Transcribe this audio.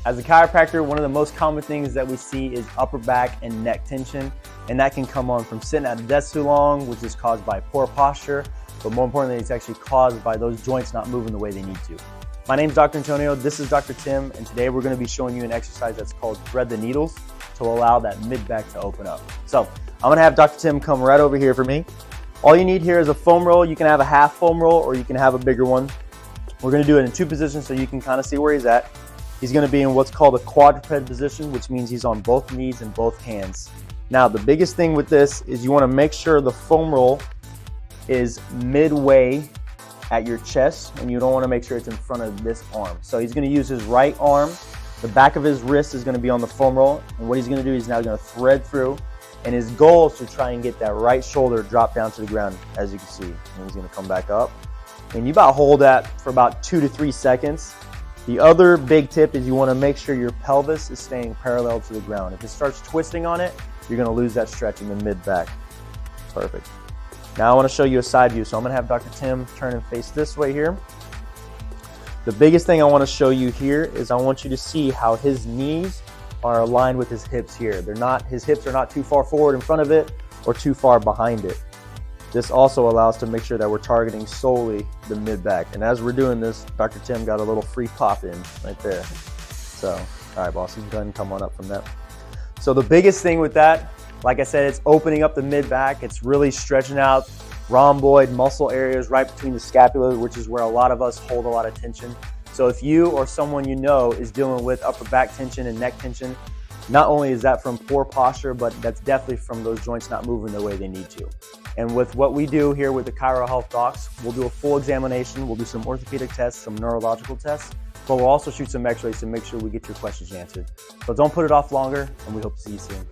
As a chiropractor, one of the most common things that we see is upper back and neck tension, and that can come on from sitting at a desk too long, which is caused by poor posture, but more importantly, it's actually caused by those joints not moving the way they need to. My name is Dr. Antonio, this is Dr. Tim, and today we're going to be showing you an exercise that's called thread the needles to allow that mid-back to open up. So I'm going to have Dr. Tim come right over here for me. All you need here is a foam roll. You can have a half foam roll or you can have a bigger one. We're going to do it in two positions so you can kind of see where he's at. He's going to be in what's called a quadruped position, which means he's on both knees and both hands. Now, the biggest thing with this is you want to make sure the foam roll is midway at your chest, and you don't want to make sure it's in front of this arm. So he's going to use his right arm. The back of his wrist is going to be on the foam roll, and what he's going to do is now going to thread through, and his goal is to try and get that right shoulder drop down to the ground, as you can see. And he's going to come back up, and you about hold that for about 2 to 3 seconds. The other big tip is you want to make sure your pelvis is staying parallel to the ground. If it starts twisting on it, you're going to lose that stretch in the mid-back. Perfect. Now I want to show you a side view. So I'm going to have Dr. Tim turn and face this way here. The biggest thing I want to show you here is I want you to see how his knees are aligned with his hips here. His hips are not too far forward in front of it or too far behind it. This also allows to make sure that we're targeting solely the mid-back. And as we're doing this, Dr. Tim got a little free pop in right there. So, all right, boss, you can go ahead and come on up from that. So the biggest thing with that, like I said, it's opening up the mid-back. It's really stretching out rhomboid muscle areas right between the scapula, which is where a lot of us hold a lot of tension. So if you or someone you know is dealing with upper back tension and neck tension, not only is that from poor posture, but that's definitely from those joints not moving the way they need to. And with what we do here with the Chiro Health Docs, we'll do a full examination, we'll do some orthopedic tests, some neurological tests, but we'll also shoot some x-rays to make sure we get your questions answered. So don't put it off longer, and we hope to see you soon.